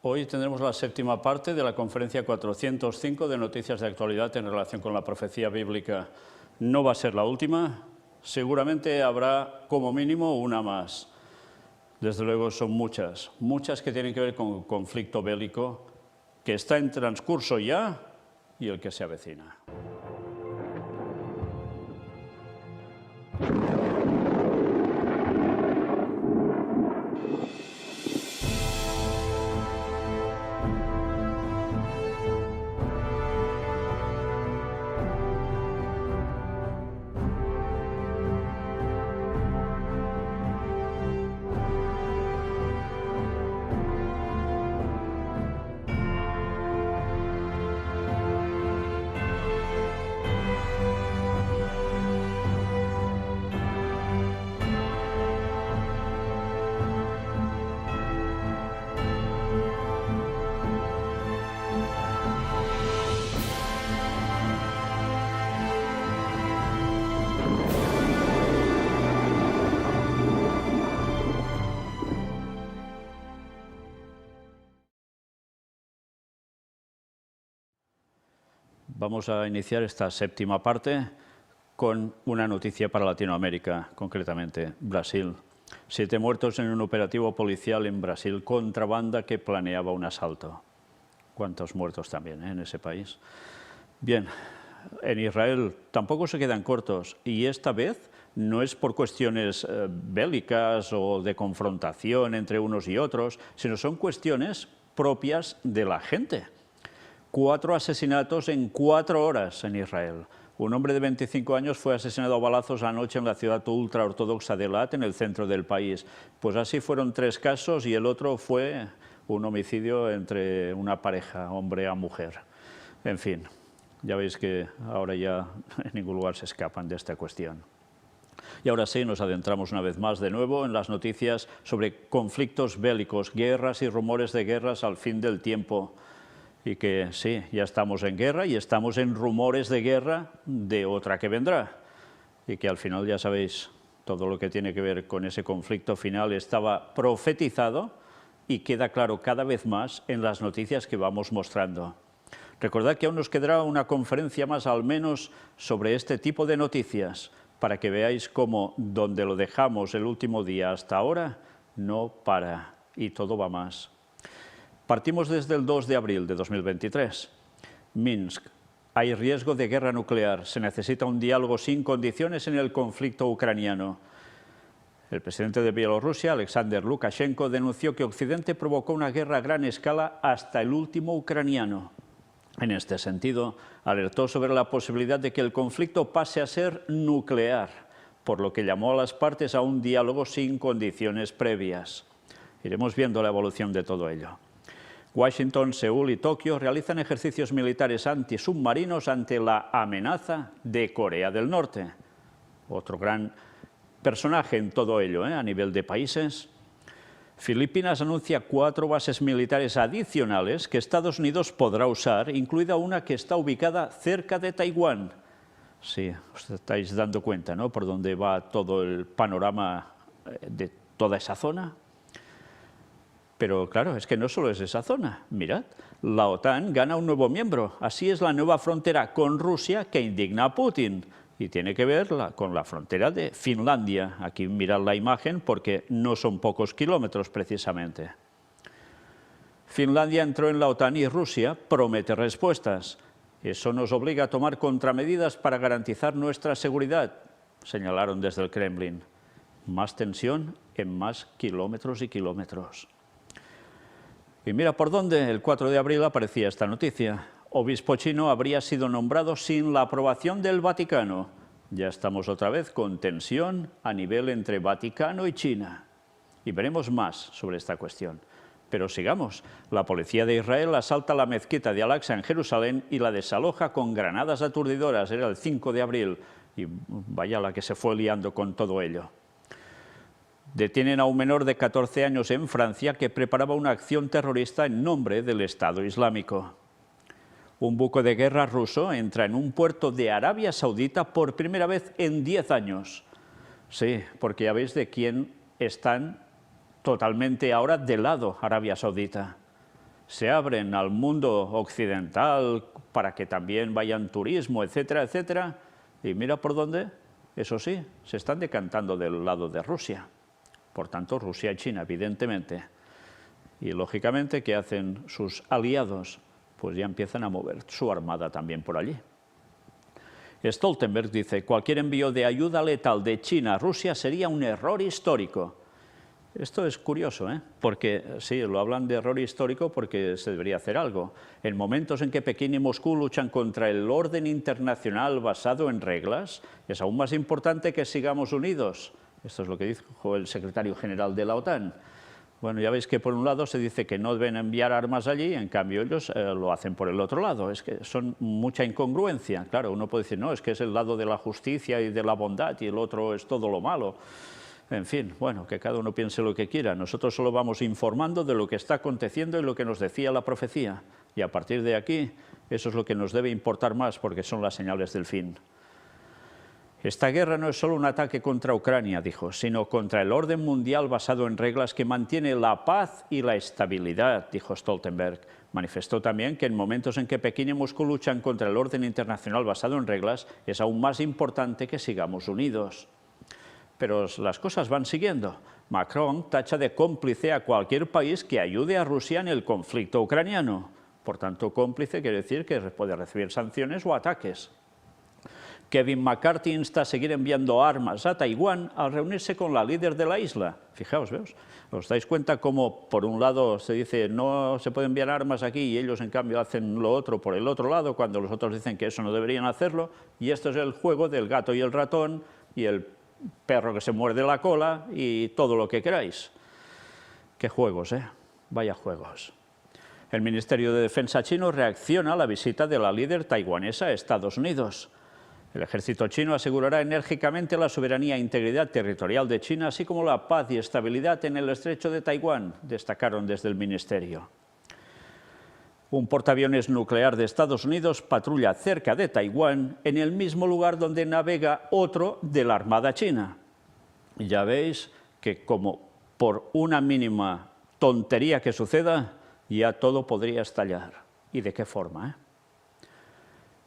Hoy tendremos la séptima parte de la conferencia 405 de noticias de actualidad en relación con la profecía bíblica. No va a ser la última, seguramente habrá como mínimo una más. Desde luego son muchas que tienen que ver con el conflicto bélico que está en transcurso ya y el que se avecina. Vamos a iniciar esta séptima parte con una noticia para Latinoamérica, concretamente Brasil. 7 muertos en un operativo policial en Brasil contra banda que planeaba un asalto. ¿Cuántos muertos también en ese país? Bien, en Israel tampoco se quedan cortos y esta vez no es por cuestiones bélicas o de confrontación entre unos y otros, sino son cuestiones propias de la gente. 4 asesinatos en 4 horas en Israel. Un hombre de 25 años fue asesinado a balazos anoche en la ciudad ultraortodoxa de Eilat, en el centro del país. Pues así fueron 3 casos y el otro fue un homicidio entre una pareja, hombre a mujer. En fin, ya veis que ahora ya en ningún lugar se escapan de esta cuestión. Y ahora sí, nos adentramos una vez más de nuevo en las noticias sobre conflictos bélicos, guerras y rumores de guerras al fin del tiempo. Y que sí, ya estamos en guerra y estamos en rumores de guerra de otra que vendrá. Y que al final, ya sabéis, todo lo que tiene que ver con ese conflicto final estaba profetizado y queda claro cada vez más en las noticias que vamos mostrando. Recordad que aún nos quedará una conferencia más al menos sobre este tipo de noticias, para que veáis cómo donde lo dejamos el último día hasta ahora no para y todo va más. Partimos desde el 2 de abril de 2023. Minsk. Hay riesgo de guerra nuclear. Se necesita un diálogo sin condiciones en el conflicto ucraniano. El presidente de Bielorrusia, Alexander Lukashenko, denunció que Occidente provocó una guerra a gran escala hasta el último ucraniano. En este sentido, alertó sobre la posibilidad de que el conflicto pase a ser nuclear, por lo que llamó a las partes a un diálogo sin condiciones previas. Iremos viendo la evolución de todo ello. Washington, Seúl y Tokio realizan ejercicios militares antisubmarinos ante la amenaza de Corea del Norte. Otro gran personaje en todo ello, a nivel de países. Filipinas anuncia 4 bases militares adicionales que Estados Unidos podrá usar, incluida una que está ubicada cerca de Taiwán. Sí, os estáis dando cuenta, ¿no?, por dónde va todo el panorama de toda esa zona. Pero claro, es que no solo es esa zona. Mirad, la OTAN gana un nuevo miembro. Así es la nueva frontera con Rusia que indigna a Putin. Y tiene que ver con la frontera de Finlandia. Aquí mirad la imagen porque no son pocos kilómetros precisamente. Finlandia entró en la OTAN y Rusia promete respuestas. Eso nos obliga a tomar contramedidas para garantizar nuestra seguridad, señalaron desde el Kremlin. Más tensión en más kilómetros y kilómetros. Y mira por dónde, el 4 de abril aparecía esta noticia. Obispo chino habría sido nombrado sin la aprobación del Vaticano. Ya estamos otra vez con tensión a nivel entre Vaticano y China. Y veremos más sobre esta cuestión. Pero sigamos. La policía de Israel asalta la mezquita de Al-Aqsa en Jerusalén y la desaloja con granadas aturdidoras. Era el 5 de abril. Y vaya la que se fue liando con todo ello. Detienen a un menor de 14 años en Francia que preparaba una acción terrorista en nombre del Estado Islámico. Un buque de guerra ruso entra en un puerto de Arabia Saudita por primera vez en 10 años. Sí, porque ya veis de quién están totalmente ahora del lado Arabia Saudita. se abren al mundo occidental para que también vayan turismo, etcétera, etcétera, y mira por dónde, eso sí, se están decantando del lado de Rusia. Por tanto, Rusia y China, evidentemente. Y lógicamente, ¿qué hacen sus aliados? Pues ya empiezan a mover su armada también por allí. Stoltenberg dice, cualquier envío de ayuda letal de China a Rusia sería un error histórico. Esto es curioso, porque sí, lo hablan de error histórico porque se debería hacer algo. En momentos en que Pekín y Moscú luchan contra el orden internacional basado en reglas, es aún más importante que sigamos unidos. Esto es lo que dijo el secretario general de la OTAN. Bueno, ya veis que por un lado se dice que no deben enviar armas allí, en cambio ellos lo hacen por el otro lado. Es que son mucha incongruencia. Claro, uno puede decir, no, es que es el lado de la justicia y de la bondad y el otro es todo lo malo. En fin, bueno, que cada uno piense lo que quiera. Nosotros solo vamos informando de lo que está aconteciendo y lo que nos decía la profecía. Y a partir de aquí, eso es lo que nos debe importar más porque son las señales del fin. Esta guerra no es solo un ataque contra Ucrania, dijo, sino contra el orden mundial basado en reglas que mantiene la paz y la estabilidad, dijo Stoltenberg. Manifestó también que en momentos en que Pekín y Moscú luchan contra el orden internacional basado en reglas, es aún más importante que sigamos unidos. Pero las cosas van siguiendo. Macron tacha de cómplice a cualquier país que ayude a Rusia en el conflicto ucraniano. Por tanto, cómplice quiere decir que puede recibir sanciones o ataques. Kevin McCarthy insta a seguir enviando armas a Taiwán al reunirse con la líder de la isla. Fijaos, ¿veis? ¿Os dais cuenta cómo por un lado se dice no se pueden enviar armas aquí y ellos en cambio hacen lo otro por el otro lado cuando los otros dicen que eso no deberían hacerlo? Y esto es el juego del gato y el ratón y el perro que se muerde la cola y todo lo que queráis. Qué juegos, ¿eh? Vaya juegos. El Ministerio de Defensa chino reacciona a la visita de la líder taiwanesa a Estados Unidos. El ejército chino asegurará enérgicamente la soberanía e integridad territorial de China, así como la paz y estabilidad en el estrecho de Taiwán, destacaron desde el ministerio. Un portaaviones nuclear de Estados Unidos patrulla cerca de Taiwán, en el mismo lugar donde navega otro de la Armada china. Y ya veis que como por una mínima tontería que suceda, ya todo podría estallar. ¿Y de qué forma,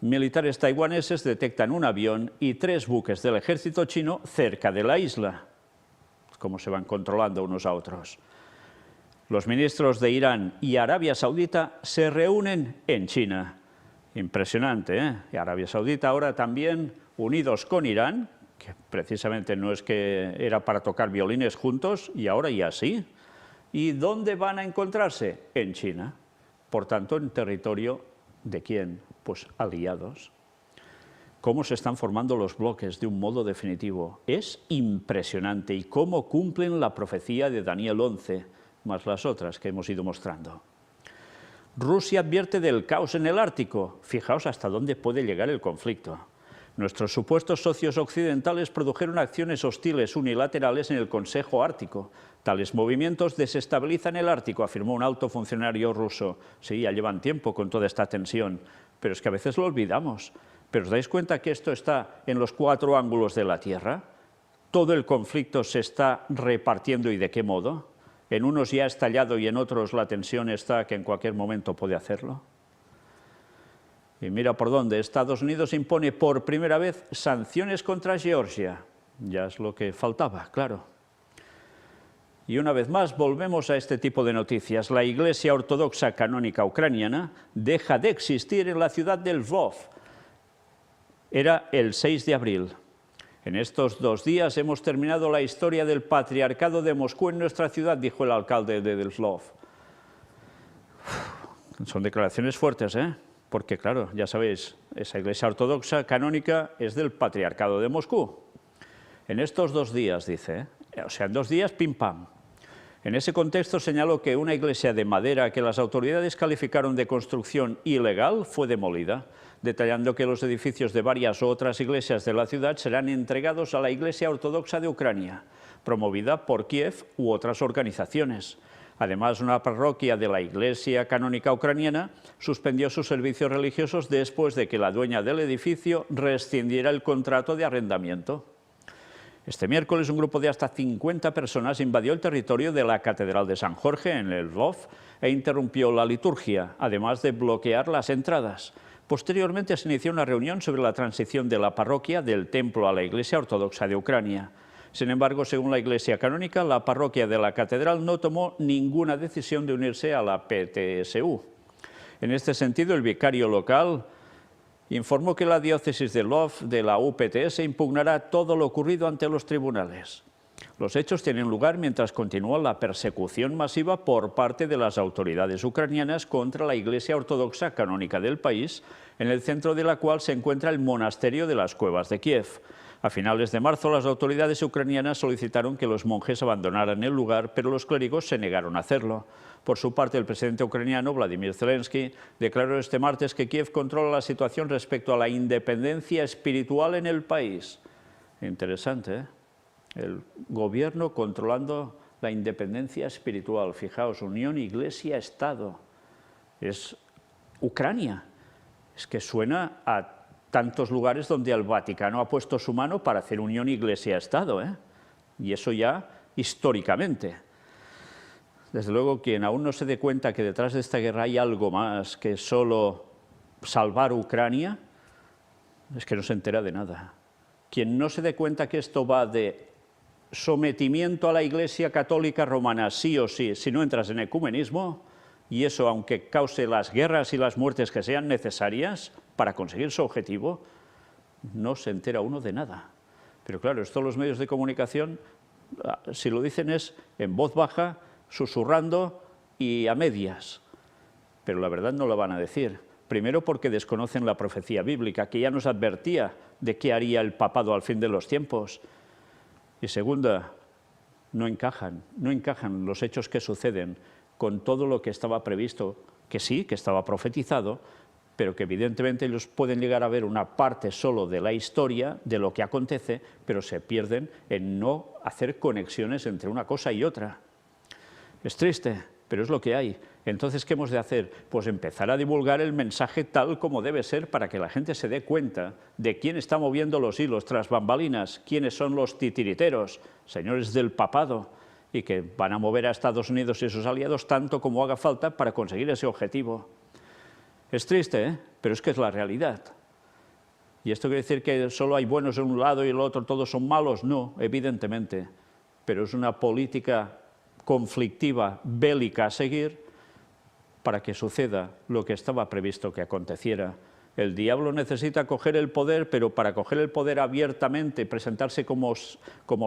Militares taiwaneses detectan un avión y 3 buques del ejército chino cerca de la isla. Cómo se van controlando unos a otros. Los ministros de Irán y Arabia Saudita se reúnen en China. Impresionante, ¿eh? Y Arabia Saudita ahora también unidos con Irán, que precisamente no es que era para tocar violines juntos, y ahora ya sí. ¿Y dónde van a encontrarse? En China. Por tanto, en territorio ¿de quién? Pues aliados. Cómo se están formando los bloques de un modo definitivo. Es impresionante y cómo cumplen la profecía de Daniel 11, más las otras que hemos ido mostrando. Rusia advierte del caos en el Ártico. Fijaos hasta dónde puede llegar el conflicto. Nuestros supuestos socios occidentales produjeron acciones hostiles unilaterales en el Consejo Ártico. Tales movimientos desestabilizan el Ártico, afirmó un alto funcionario ruso. Sí, ya llevan tiempo con toda esta tensión, pero es que a veces lo olvidamos. ¿Pero os dais cuenta que esto está en los 4 ángulos de la Tierra? Todo el conflicto se está repartiendo y ¿de qué modo? En unos ya ha estallado y en otros la tensión está que en cualquier momento puede hacerlo. Y mira por dónde. Estados Unidos impone por primera vez sanciones contra Georgia. Ya es lo que faltaba, claro. Y una vez más volvemos a este tipo de noticias. La Iglesia Ortodoxa Canónica Ucraniana deja de existir en la ciudad de Lvov. Era el 6 de abril. En estos 2 días hemos terminado la historia del Patriarcado de Moscú en nuestra ciudad, dijo el alcalde de Lvov. Son declaraciones fuertes, ¿eh? Porque, claro, ya sabéis, esa Iglesia Ortodoxa Canónica es del Patriarcado de Moscú. En estos 2 días, dice, o sea, en 2 días, pim pam. En ese contexto señaló que una iglesia de madera que las autoridades calificaron de construcción ilegal fue demolida, detallando que los edificios de varias otras iglesias de la ciudad serán entregados a la Iglesia Ortodoxa de Ucrania, promovida por Kiev u otras organizaciones. Además, una parroquia de la Iglesia Canónica Ucraniana suspendió sus servicios religiosos después de que la dueña del edificio rescindiera el contrato de arrendamiento. Este miércoles un grupo de hasta 50 personas invadió el territorio de la Catedral de San Jorge en el Lvov e interrumpió la liturgia, además de bloquear las entradas. Posteriormente se inició una reunión sobre la transición de la parroquia del templo a la Iglesia Ortodoxa de Ucrania. Sin embargo, según la Iglesia Canónica, la parroquia de la Catedral no tomó ninguna decisión de unirse a la PTSU. En este sentido, el vicario local informó que la diócesis de Lvov de la UPTS impugnará todo lo ocurrido ante los tribunales. Los hechos tienen lugar mientras continúa la persecución masiva por parte de las autoridades ucranianas contra la Iglesia Ortodoxa Canónica del país, en el centro de la cual se encuentra el monasterio de las Cuevas de Kiev. A finales de marzo, las autoridades ucranianas solicitaron que los monjes abandonaran el lugar, pero los clérigos se negaron a hacerlo. Por su parte, el presidente ucraniano, Vladimir Zelensky, declaró este martes que Kiev controla la situación respecto a la independencia espiritual en el país. Interesante, ¿eh? El gobierno controlando la independencia espiritual. Fijaos, unión Iglesia-Estado. Es Ucrania. Es que suena a tantos lugares donde el Vaticano ha puesto su mano para hacer unión Iglesia-Estado, ¿eh? Y eso ya históricamente. Desde luego, quien aún no se dé cuenta que detrás de esta guerra hay algo más que solo salvar Ucrania, es que no se entera de nada. Quien no se dé cuenta que esto va de sometimiento a la Iglesia Católica Romana sí o sí, si no entras en ecumenismo, y eso, aunque cause las guerras y las muertes que sean necesarias para conseguir su objetivo, no se entera uno de nada. Pero claro, esto los medios de comunicación, si lo dicen es en voz baja, susurrando y a medias. Pero la verdad no lo van a decir. Primero porque desconocen la profecía bíblica, que ya nos advertía de qué haría el papado al fin de los tiempos. Y segunda, no encajan los hechos que suceden con todo lo que estaba previsto, que sí, que estaba profetizado, pero que evidentemente ellos pueden llegar a ver una parte solo de la historia, de lo que acontece, pero se pierden en no hacer conexiones entre una cosa y otra. Es triste, pero es lo que hay. Entonces, ¿qué hemos de hacer? Pues empezar a divulgar el mensaje tal como debe ser para que la gente se dé cuenta de quién está moviendo los hilos tras bambalinas, quiénes son los titiriteros, señores del papado, y que van a mover a Estados Unidos y sus aliados tanto como haga falta para conseguir ese objetivo. Es triste, ¿eh? Pero es que es la realidad. ¿Y esto quiere decir que solo hay buenos de un lado y el otro todos son malos? No, evidentemente. Pero es una política conflictiva, bélica a seguir para que suceda lo que estaba previsto que aconteciera. El diablo necesita coger el poder, pero para coger el poder abiertamente, presentarse como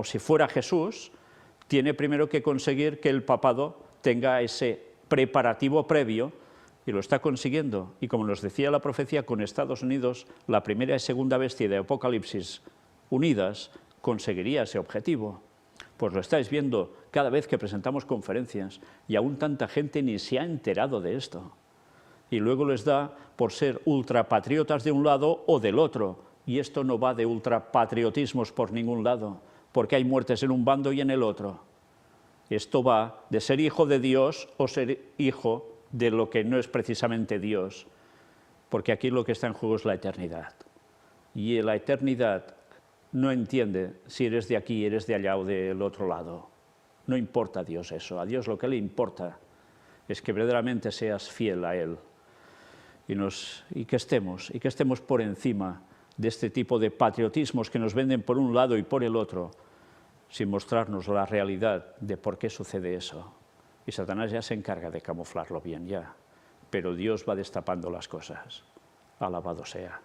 si fuera Jesús, tiene primero que conseguir que el papado tenga ese preparativo previo, y lo está consiguiendo. Y como nos decía la profecía, con Estados Unidos, la primera y segunda bestia de Apocalipsis unidas, conseguiría ese objetivo. Pues lo estáis viendo cada vez que presentamos conferencias, y aún tanta gente ni se ha enterado de esto. Y luego les da por ser ultrapatriotas de un lado o del otro, y esto no va de ultrapatriotismos por ningún lado, porque hay muertes en un bando y en el otro. Esto va de ser hijo de Dios o ser hijo de lo que no es precisamente Dios, porque aquí lo que está en juego es la eternidad. Y la eternidad no entiende si eres de aquí, eres de allá o del otro lado. No importa a Dios eso. A Dios lo que le importa es que verdaderamente seas fiel a Él y que estemos por encima de este tipo de patriotismos que nos venden por un lado y por el otro, sin mostrarnos la realidad de por qué sucede eso. Y Satanás ya se encarga de camuflarlo bien ya, pero Dios va destapando las cosas. Alabado sea.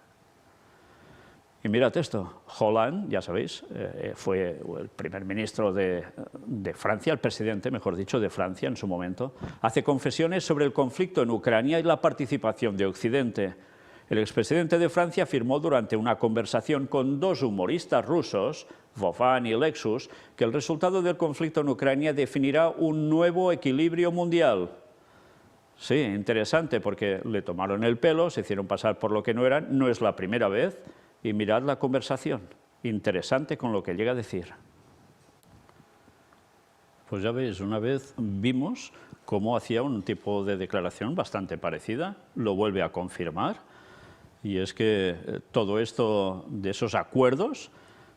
Y mirad esto, Hollande, ya sabéis, fue el primer ministro de Francia, el presidente, mejor dicho, de Francia en su momento, hace confesiones sobre el conflicto en Ucrania y la participación de Occidente. El expresidente de Francia afirmó durante una conversación con dos humoristas rusos, Vován y Lexus, que el resultado del conflicto en Ucrania definirá un nuevo equilibrio mundial. Sí, interesante, porque le tomaron el pelo, se hicieron pasar por lo que no eran, no es la primera vez, y mirad la conversación, interesante con lo que llega a decir. Pues ya veis, una vez vimos cómo hacía un tipo de declaración bastante parecida, lo vuelve a confirmar, y es que todo esto de esos acuerdos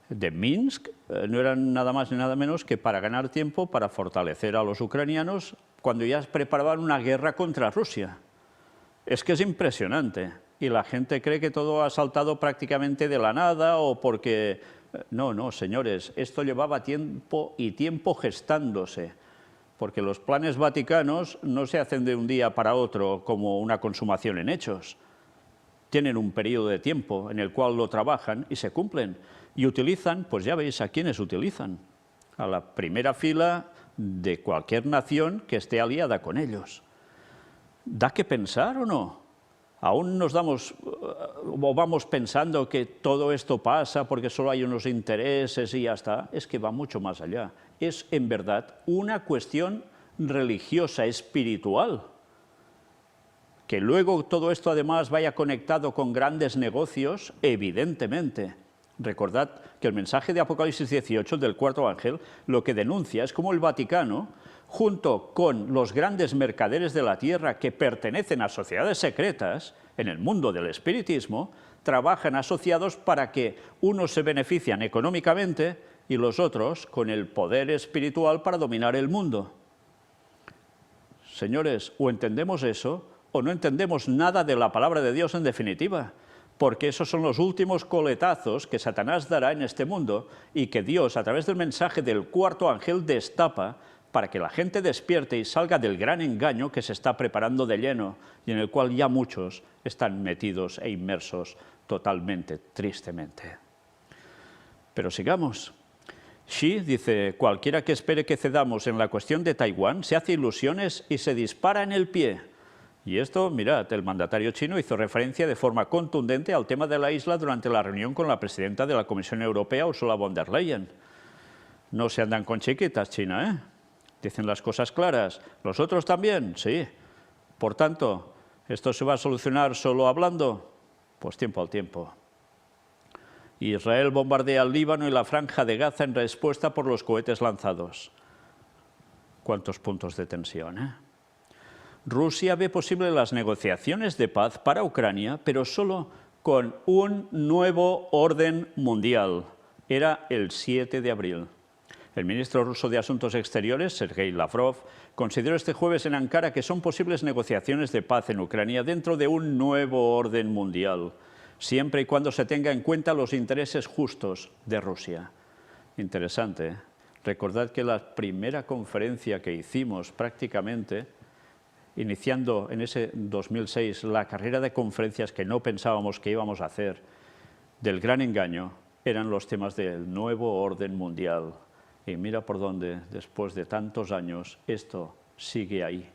de Minsk no eran nada más ni nada menos que para ganar tiempo, para fortalecer a los ucranianos cuando ya preparaban una guerra contra Rusia. Es que es impresionante y la gente cree que todo ha saltado prácticamente de la nada o porque... No, no, señores, esto llevaba tiempo y tiempo gestándose, porque los planes vaticanos no se hacen de un día para otro como una consumación en hechos. Tienen un periodo de tiempo en el cual lo trabajan y se cumplen. Y utilizan, pues ya veis a quiénes utilizan, a la primera fila de cualquier nación que esté aliada con ellos. ¿Da que pensar o no? ¿Aún nos damos o vamos pensando que todo esto pasa porque solo hay unos intereses y ya está? Es que va mucho más allá. Es en verdad una cuestión religiosa, espiritual. Que luego todo esto además vaya conectado con grandes negocios, evidentemente. Recordad que el mensaje de Apocalipsis 18 del cuarto ángel lo que denuncia es cómo el Vaticano, junto con los grandes mercaderes de la tierra que pertenecen a sociedades secretas en el mundo del espiritismo, trabajan asociados para que unos se benefician económicamente y los otros con el poder espiritual para dominar el mundo. Señores, o entendemos eso o no entendemos nada de la palabra de Dios en definitiva, porque esos son los últimos coletazos que Satanás dará en este mundo y que Dios, a través del mensaje del cuarto ángel, destapa para que la gente despierte y salga del gran engaño que se está preparando de lleno y en el cual ya muchos están metidos e inmersos totalmente, tristemente. Pero sigamos. Xi dice, cualquiera que espere que cedamos en la cuestión de Taiwán se hace ilusiones y se dispara en el pie. Y esto, mirad, el mandatario chino hizo referencia de forma contundente al tema de la isla durante la reunión con la presidenta de la Comisión Europea, Ursula von der Leyen. No se andan con chiquitas, China, ¿eh? Dicen las cosas claras. ¿Los otros también? Sí. Por tanto, ¿esto se va a solucionar solo hablando? Pues tiempo al tiempo. Israel bombardea el Líbano y la Franja de Gaza en respuesta por los cohetes lanzados. ¿Cuántos puntos de tensión, eh? Rusia ve posible las negociaciones de paz para Ucrania, pero solo con un nuevo orden mundial. Era el 7 de abril. El ministro ruso de Asuntos Exteriores, Sergei Lavrov, consideró este jueves en Ankara que son posibles negociaciones de paz en Ucrania dentro de un nuevo orden mundial, siempre y cuando se tenga en cuenta los intereses justos de Rusia. Interesante, ¿eh? Recordad que la primera conferencia que hicimos prácticamente, iniciando en ese 2006 la carrera de conferencias que no pensábamos que íbamos a hacer, del gran engaño, eran los temas del nuevo orden mundial. Y mira por dónde, después de tantos años, esto sigue ahí.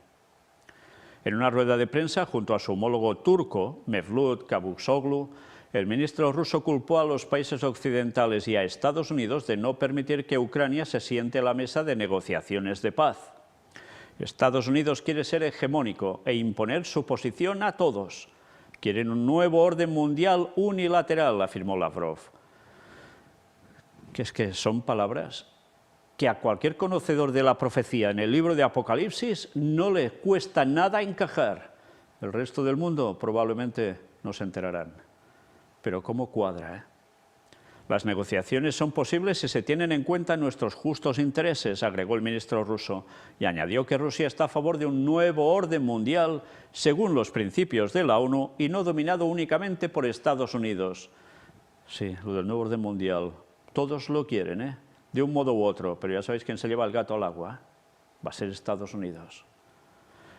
En una rueda de prensa, junto a su homólogo turco, Mevlut Cavusoglu, el ministro ruso culpó a los países occidentales y a Estados Unidos de no permitir que Ucrania se siente a la mesa de negociaciones de paz. Estados Unidos quiere ser hegemónico e imponer su posición a todos. Quieren un nuevo orden mundial unilateral, afirmó Lavrov. Que es que son palabras que a cualquier conocedor de la profecía en el libro de Apocalipsis no le cuesta nada encajar. El resto del mundo probablemente no se enterarán. Pero ¿cómo cuadra, eh? Las negociaciones son posibles si se tienen en cuenta nuestros justos intereses, agregó el ministro ruso, y añadió que Rusia está a favor de un nuevo orden mundial según los principios de la ONU y no dominado únicamente por Estados Unidos. Sí, lo del nuevo orden mundial. Todos lo quieren, ¿eh? De un modo u otro, pero ya sabéis quién se lleva el gato al agua. Va a ser Estados Unidos.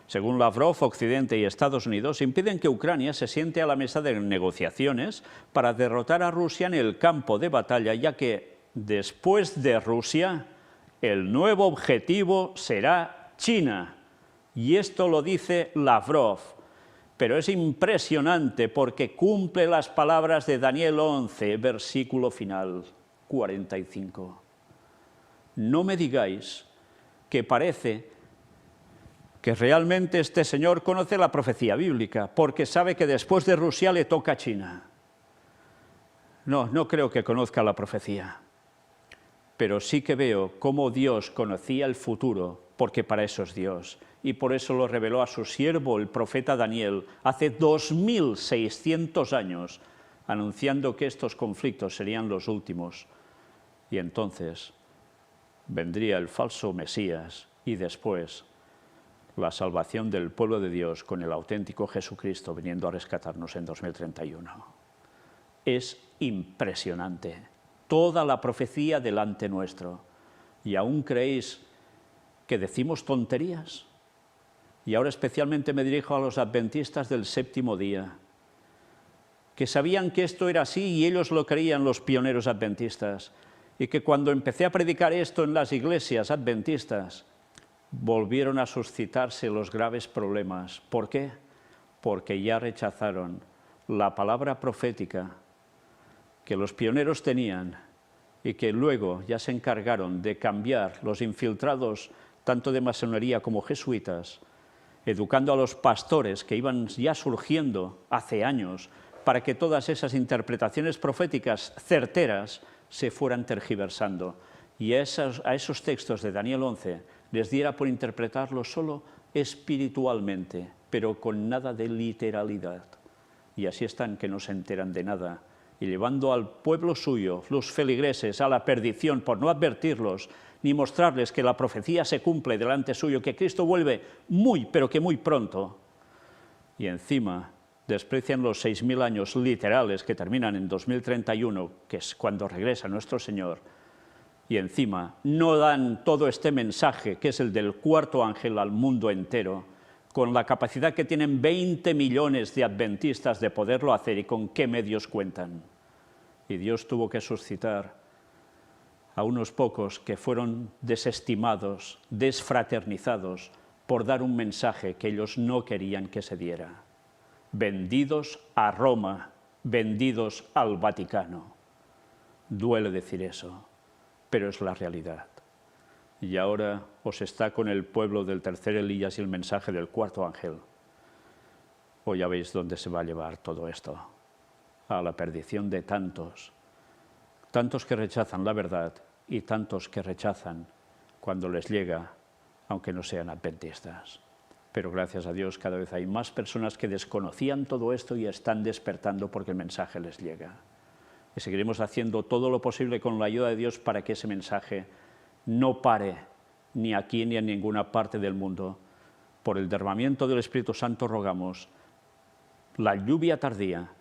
Según Lavrov, Occidente y Estados Unidos impiden que Ucrania se siente a la mesa de negociaciones para derrotar a Rusia en el campo de batalla, ya que después de Rusia, el nuevo objetivo será China. Y esto lo dice Lavrov. Pero es impresionante porque cumple las palabras de Daniel 11, versículo final, 45. No me digáis que parece que realmente este señor conoce la profecía bíblica, porque sabe que después de Rusia le toca a China. No, no creo que conozca la profecía, pero sí que veo cómo Dios conocía el futuro, porque para eso es Dios, y por eso lo reveló a su siervo, el profeta Daniel, hace 2600 años, anunciando que estos conflictos serían los últimos Y entonces vendría el falso Mesías y después la salvación del pueblo de Dios con el auténtico Jesucristo viniendo a rescatarnos en 2031. Es impresionante. Toda la profecía delante nuestro. ¿Y aún creéis que decimos tonterías? Y ahora especialmente me dirijo a los adventistas del séptimo día, que sabían que esto era así y ellos lo creían, los pioneros adventistas, y que cuando empecé a predicar esto en las iglesias adventistas, volvieron a suscitarse los graves problemas. ¿Por qué? Porque ya rechazaron la palabra profética que los pioneros tenían y que luego ya se encargaron de cambiar los infiltrados tanto de masonería como jesuitas, educando a los pastores que iban ya surgiendo hace años para que todas esas interpretaciones proféticas certeras se fueran tergiversando. Y a esos textos de Daniel 11 les diera por interpretarlos solo espiritualmente, pero con nada de literalidad. Y así están que no se enteran de nada, y llevando al pueblo suyo, los feligreses, a la perdición por no advertirlos, ni mostrarles que la profecía se cumple delante suyo, que Cristo vuelve muy, pero que muy pronto. Y encima desprecian los 6000 años literales que terminan en 2031, que es cuando regresa nuestro Señor, y encima no dan todo este mensaje, que es el del cuarto ángel al mundo entero, con la capacidad que tienen 20 millones de adventistas de poderlo hacer y con qué medios cuentan. Y Dios tuvo que suscitar a unos pocos que fueron desestimados, desfraternizados, por dar un mensaje que ellos no querían que se diera. Vendidos a Roma, vendidos al Vaticano. Duele decir eso, pero es la realidad. Y ahora os está con el pueblo del tercer Elías y el mensaje del cuarto ángel. Hoy ya veis dónde se va a llevar todo esto. A la perdición de tantos. Tantos que rechazan la verdad y tantos que rechazan cuando les llega, aunque no sean adventistas. Pero gracias a Dios cada vez hay más personas que desconocían todo esto y están despertando porque el mensaje les llega. Y seguiremos haciendo todo lo posible con la ayuda de Dios para que ese mensaje no pare ni aquí ni en ninguna parte del mundo. Por el derramamiento del Espíritu Santo rogamos la lluvia tardía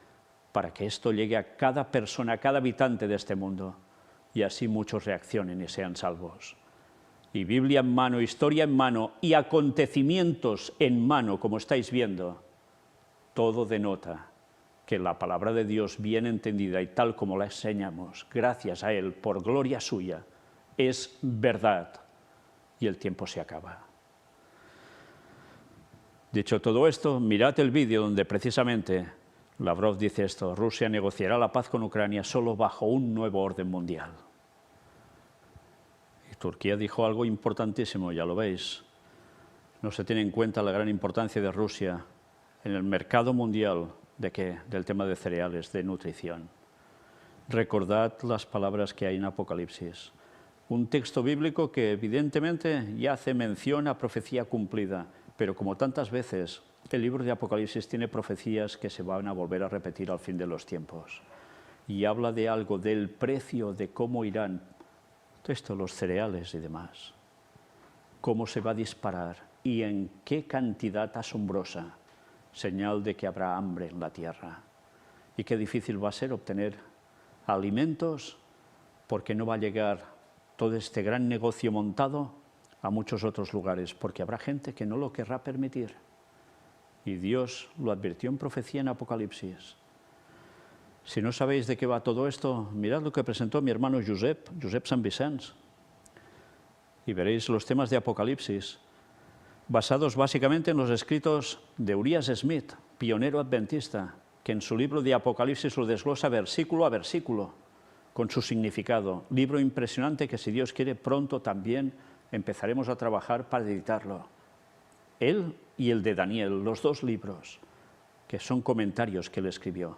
para que esto llegue a cada persona, a cada habitante de este mundo, y así muchos reaccionen y sean salvos. Y Biblia en mano, historia en mano y acontecimientos en mano, como estáis viendo, todo denota que la palabra de Dios bien entendida y tal como la enseñamos, gracias a Él, por gloria suya, es verdad y el tiempo se acaba. Dicho todo esto, mirad el vídeo donde precisamente Lavrov dice esto: Rusia negociará la paz con Ucrania solo bajo un nuevo orden mundial. Y Turquía dijo algo importantísimo, ya lo veis. No se tiene en cuenta la gran importancia de Rusia en el mercado mundial del tema de cereales, de nutrición. Recordad las palabras que hay en Apocalipsis. Un texto bíblico que evidentemente ya hace mención a profecía cumplida, pero como tantas veces, el libro de Apocalipsis tiene profecías que se van a volver a repetir al fin de los tiempos. Y habla de algo, del precio, de cómo irán los cereales y demás. Cómo se va a disparar y en qué cantidad asombrosa, señal de que habrá hambre en la tierra. Y qué difícil va a ser obtener alimentos, porque no va a llegar todo este gran negocio montado a muchos otros lugares, porque habrá gente que no lo querrá permitir. Y Dios lo advirtió en profecía en Apocalipsis. Si no sabéis de qué va todo esto, mirad lo que presentó mi hermano Josep Sant Vicenç, y veréis los temas de Apocalipsis, basados básicamente en los escritos de Urias Smith, pionero adventista, que en su libro de Apocalipsis lo desglosa versículo a versículo, con su significado. Libro impresionante que, si Dios quiere, pronto también empezaremos a trabajar para editarlo. Él y el de Daniel, los dos libros, que son comentarios que él escribió.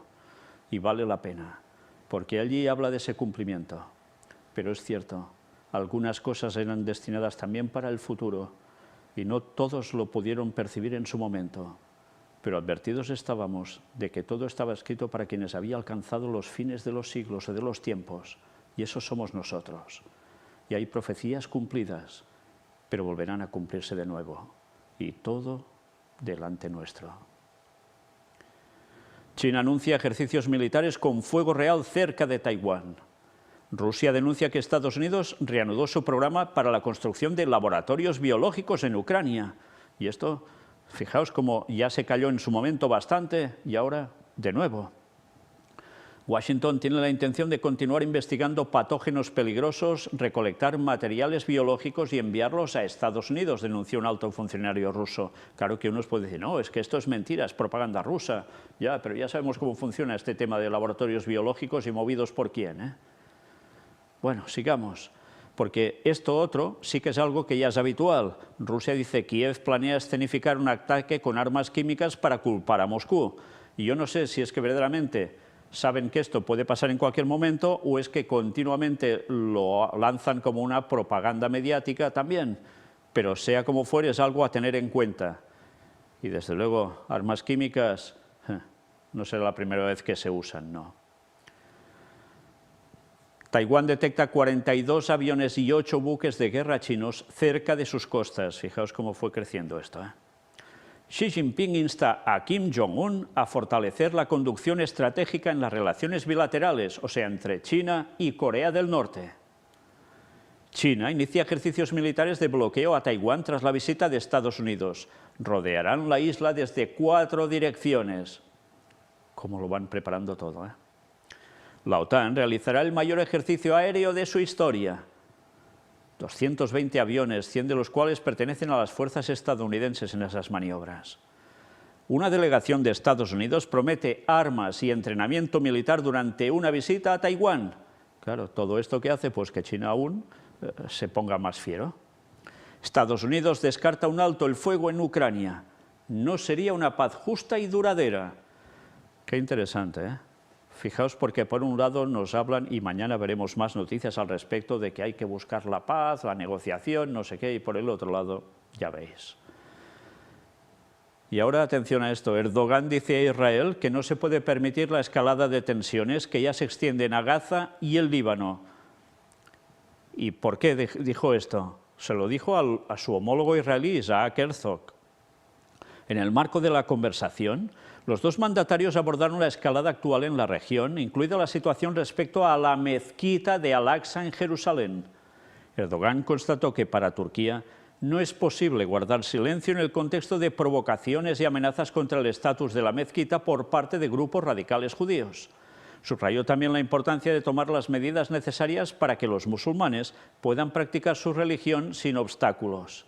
Y vale la pena, porque allí habla de ese cumplimiento. Pero es cierto, algunas cosas eran destinadas también para el futuro, y no todos lo pudieron percibir en su momento. Pero advertidos estábamos de que todo estaba escrito para quienes había alcanzado los fines de los siglos o de los tiempos, Y eso somos nosotros. Y hay profecías cumplidas, pero volverán a cumplirse de nuevo. Y todo delante nuestro. China anuncia ejercicios militares con fuego real cerca de Taiwán. Rusia denuncia que Estados Unidos reanudó su programa para la construcción de laboratorios biológicos en Ucrania. Y esto, fijaos cómo ya se cayó en su momento bastante y ahora de nuevo. Washington tiene la intención de continuar investigando patógenos peligrosos, recolectar materiales biológicos y enviarlos a Estados Unidos, denunció un alto funcionario ruso. Claro que uno puede decir, no, es que esto es mentira, es propaganda rusa. Ya, pero ya sabemos cómo funciona este tema de laboratorios biológicos y movidos por quién, ¿eh? Bueno, sigamos, porque esto otro sí que es algo que ya es habitual. Rusia dice, Kiev planea escenificar un ataque con armas químicas para culpar a Moscú. Y yo no sé si es que verdaderamente saben que esto puede pasar en cualquier momento o es que continuamente lo lanzan como una propaganda mediática también. Pero sea como fuere, es algo a tener en cuenta. Y desde luego, armas químicas no será la primera vez que se usan, no. Taiwán detecta 42 aviones y 8 buques de guerra chinos cerca de sus costas. Fijaos cómo fue creciendo esto, ¿eh? Xi Jinping insta a Kim Jong-un a fortalecer la conducción estratégica en las relaciones bilaterales, o sea, entre China y Corea del Norte. China inicia ejercicios militares de bloqueo a Taiwán tras la visita de Estados Unidos. Rodearán la isla desde 4 direcciones. ¿Cómo lo van preparando todo, eh? La OTAN realizará el mayor ejercicio aéreo de su historia. 220 aviones, 100 de los cuales pertenecen a las fuerzas estadounidenses en esas maniobras. Una delegación de Estados Unidos promete armas y entrenamiento militar durante una visita a Taiwán. Claro, todo esto que hace, pues que China aún se ponga más fiero. Estados Unidos descarta un alto el fuego en Ucrania. No sería una paz justa y duradera. Qué interesante, ¿eh? Fijaos porque por un lado nos hablan, y mañana veremos más noticias al respecto, de que hay que buscar la paz, la negociación, no sé qué, y por el otro lado, ya veis. Y ahora atención a esto, Erdogan dice a Israel que no se puede permitir la escalada de tensiones que ya se extienden a Gaza y el Líbano. ¿Y por qué dijo esto? Se lo dijo a su homólogo israelí, Isaac Herzog. En el marco de la conversación, los dos mandatarios abordaron la escalada actual en la región, incluida la situación respecto a la mezquita de Al-Aqsa en Jerusalén. Erdogan constató que para Turquía no es posible guardar silencio en el contexto de provocaciones y amenazas contra el estatus de la mezquita por parte de grupos radicales judíos. Subrayó también la importancia de tomar las medidas necesarias para que los musulmanes puedan practicar su religión sin obstáculos.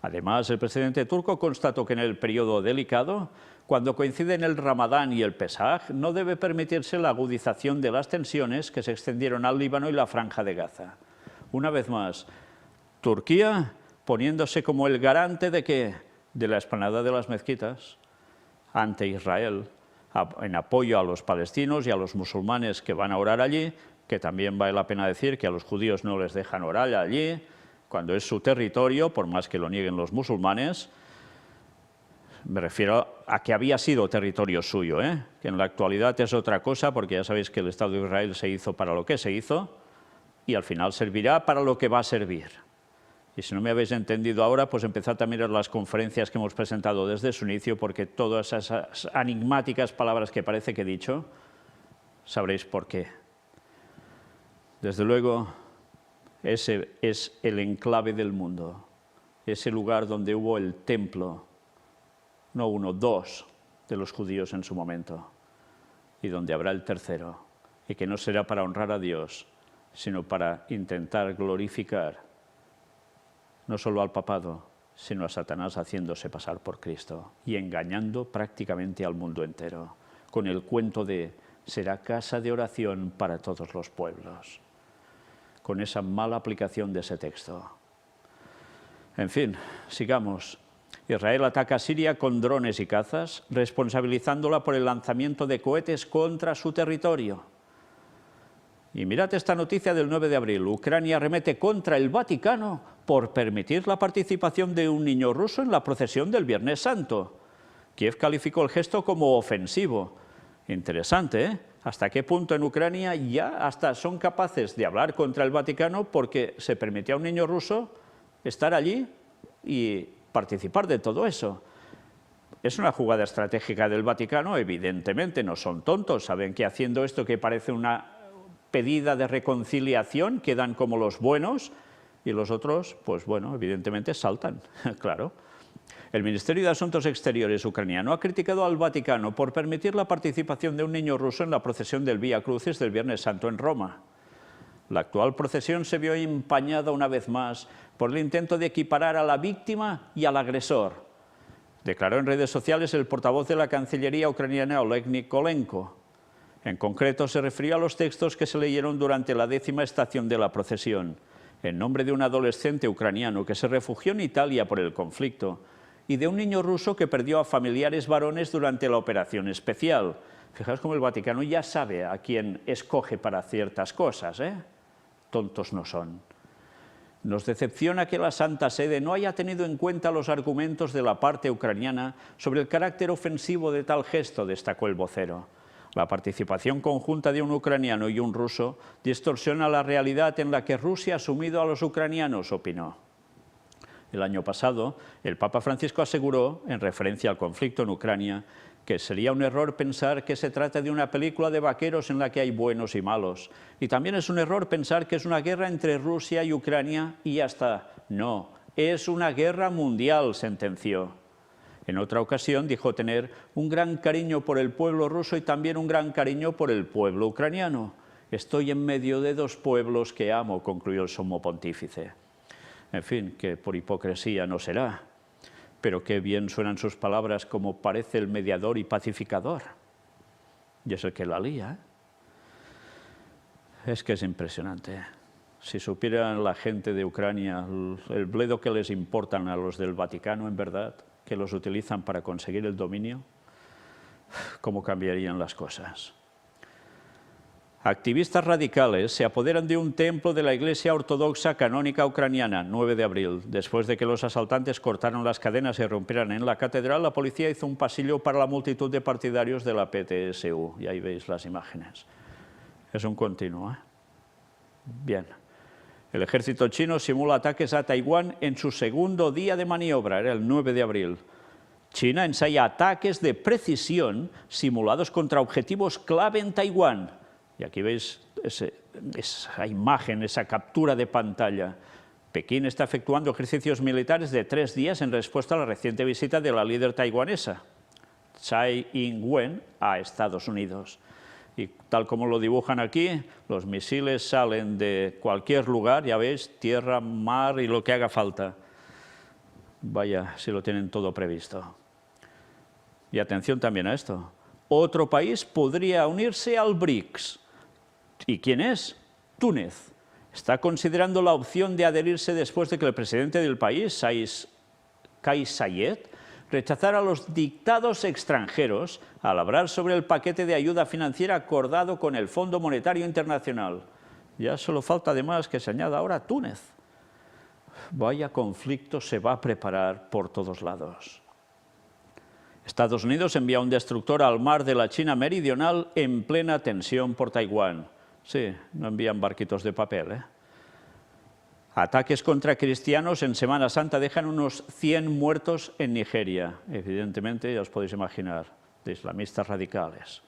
Además, el presidente turco constató que en el periodo delicado, cuando coinciden el Ramadán y el Pesaj, no debe permitirse la agudización de las tensiones que se extendieron al Líbano y la Franja de Gaza. Una vez más, Turquía poniéndose como el garante de ¿qué? De la explanada de las mezquitas ante Israel, en apoyo a los palestinos y a los musulmanes que van a orar allí, que también vale la pena decir que a los judíos no les dejan orar allí, cuando es su territorio, por más que lo nieguen los musulmanes. Me refiero a que había sido territorio suyo, que en la actualidad es otra cosa, porque ya sabéis que el Estado de Israel se hizo para lo que se hizo y al final servirá para lo que va a servir. Y si no me habéis entendido ahora, pues empezad a mirar las conferencias que hemos presentado desde su inicio, porque todas esas enigmáticas palabras que parece que he dicho, sabréis por qué. Desde luego, ese es el enclave del mundo, ese lugar donde hubo el templo, no uno, dos de los judíos en su momento, y donde habrá el tercero, y que no será para honrar a Dios, sino para intentar glorificar no solo al papado, sino a Satanás haciéndose pasar por Cristo y engañando prácticamente al mundo entero, con el cuento de será casa de oración para todos los pueblos, con esa mala aplicación de ese texto. En fin, sigamos. Israel ataca a Siria con drones y cazas, responsabilizándola por el lanzamiento de cohetes contra su territorio. Y mirad esta noticia del 9 de abril. Ucrania arremete contra el Vaticano por permitir la participación de un niño ruso en la procesión del Viernes Santo. Kiev calificó el gesto como ofensivo. Interesante, ¿eh? ¿Hasta qué punto en Ucrania ya hasta son capaces de hablar contra el Vaticano porque se permitió a un niño ruso estar allí y participar de todo eso? Es una jugada estratégica del Vaticano, evidentemente, no son tontos, saben que haciendo esto que parece una pedida de reconciliación quedan como los buenos y los otros, pues bueno, evidentemente saltan, claro. El Ministerio de Asuntos Exteriores ucraniano ha criticado al Vaticano por permitir la participación de un niño ruso en la procesión del Vía Crucis del Viernes Santo en Roma. La actual procesión se vio empañada una vez más por el intento de equiparar a la víctima y al agresor. Declaró en redes sociales el portavoz de la Cancillería ucraniana Oleg Nikolenko. En concreto, se refirió a los textos que se leyeron durante la 10ª estación de la procesión, en nombre de un adolescente ucraniano que se refugió en Italia por el conflicto y de un niño ruso que perdió a familiares varones durante la operación especial. Fijaos cómo el Vaticano ya sabe a quién escoge para ciertas cosas, ¿eh? Tontos no son. Nos decepciona que la Santa Sede no haya tenido en cuenta los argumentos de la parte ucraniana sobre el carácter ofensivo de tal gesto, destacó el vocero. La participación conjunta de un ucraniano y un ruso distorsiona la realidad en la que Rusia ha asumido a los ucranianos, opinó. El año pasado, el Papa Francisco aseguró, en referencia al conflicto en Ucrania, que sería un error pensar que se trata de una película de vaqueros en la que hay buenos y malos. Y también es un error pensar que es una guerra entre Rusia y Ucrania y ya está. No, es una guerra mundial, sentenció. En otra ocasión dijo tener un gran cariño por el pueblo ruso y también un gran cariño por el pueblo ucraniano. Estoy en medio de dos pueblos que amo, concluyó el sumo pontífice. En fin, que por hipocresía no será. Pero qué bien suenan sus palabras como parece el mediador y pacificador. Y es el que la lía, ¿eh? Es que es impresionante. Si supieran la gente de Ucrania el bledo que les importan a los del Vaticano, en verdad, que los utilizan para conseguir el dominio, cómo cambiarían las cosas. Activistas radicales se apoderan de un templo de la Iglesia Ortodoxa Canónica Ucraniana, 9 de abril. Después de que los asaltantes cortaron las cadenas y rompieran en la catedral, la policía hizo un pasillo para la multitud de partidarios de la PTSU. Y ahí veis las imágenes. Es un continuo, ¿eh? Bien. El ejército chino simula ataques a Taiwán en su segundo día de maniobra, era el 9 de abril. China ensaya ataques de precisión simulados contra objetivos clave en Taiwán. Y aquí veis esa imagen, esa captura de pantalla. Pekín está efectuando ejercicios militares de 3 días en respuesta a la reciente visita de la líder taiwanesa, Tsai Ing-wen, a Estados Unidos. Y tal como lo dibujan aquí, los misiles salen de cualquier lugar, ya veis, tierra, mar y lo que haga falta. Vaya, si lo tienen todo previsto. Y atención también a esto. Otro país podría unirse al BRICS. ¿Y quién es? Túnez. Está considerando la opción de adherirse después de que el presidente del país, Kais Saied, rechazara los dictados extranjeros al hablar sobre el paquete de ayuda financiera acordado con el Fondo Monetario Internacional. Ya solo falta además que se añada ahora Túnez. Vaya conflicto se va a preparar por todos lados. Estados Unidos envía un destructor al mar de la China Meridional en plena tensión por Taiwán. Sí, no envían barquitos de papel, ¿eh? Ataques contra cristianos en Semana Santa dejan unos 100 muertos en Nigeria. Evidentemente, ya os podéis imaginar, de islamistas radicales,